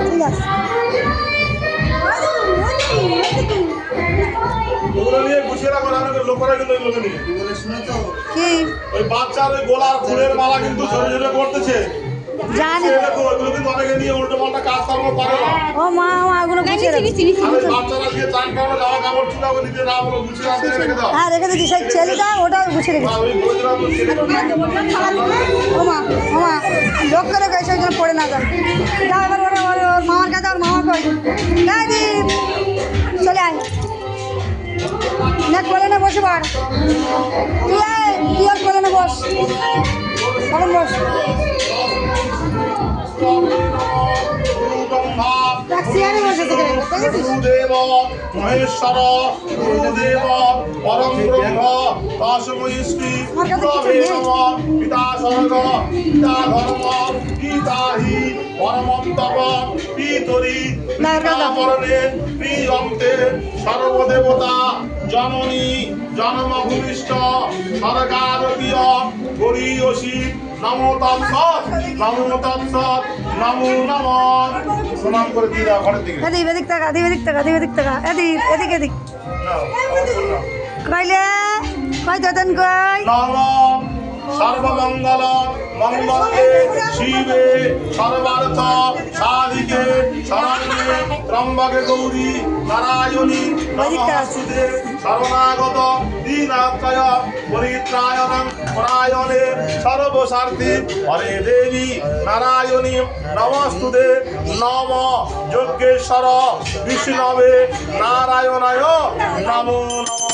ঠিক আছে ওগুলো নিয়ে গুছিয়ে রাখো, লোকেরা কিন্তু ওই লোকে নিয়ে কি ওই বাচ্চার ওই গোলার ফুলের মালা কিন্তু ঝরে ঝরে পড়তেছে। জানি দেখো ওইগুলো কিন্তু অনেকে নিয়ে উল্টো পাল্টা কাজকর্ম করে না। ও মা ওগুলো গুছিয়ে রাখো। আর ওই বাচ্চারা দিয়ে চান করানো জামা কাপড় চুলাবো নিতে না বলো, গুছিয়ে আনতে রেখে দাও। হ্যাঁ রেখে দিচ্ছি, সেই ছেলেটা ওটা গুছিয়ে রেখেছি। ওই বলেছিলাম তো ছেলেগুলো ও মা লোক করে গেছে, ওই জন্য পড়ে না যায়। যাও এবার ওর মামার কাছে, ওর মামা কই দীপ চলে আয় না, কোলে না বসে পড় তুই, তুই আর কোলে না বস, এখন বস। চেয়ারে বসেছে গুরুদেব মহেশ্বর গুরুদেব পরম ব্রহ্ম তস্मै শ্রী গুরবে নমঃ। পিতা স্বর্গ পিতা ধর্ম পিতা হি পরমং তপ পিতরি পিতা মরণে প্রিয়ন্তে সর্বদেবতা জননী জন্মভূমিষ্ঠ স্বর্গারোপীয় গরীয়সী নমো তৎসৎ নমো তৎসৎ নমো নমঃ। প্রণাম করে দিয়ে দাও ঘরের দিকে। এদিক এদিক টাকা, এদিক এদিক টাকা, এদিক এদিক টাকা, এদিক এদিক এদিক কইলে কই যতন কই নম সর্বমঙ্গল মঙ্গলে শিবে সর্বার্থ সাধিকে শরণ্যে ত্রম্বকে গৌরী নারায়ণী নমস্তুতে শরণাগত দীনাত্রয় পরিত্রায়ণং পরায়ণে সর্বস্বার্থী হরে দেবী নারায়ণী নমস্তুতে। নম যজ্ঞেশ্বর বিষ্ণবে নারায়ণায় নমো নমঃ।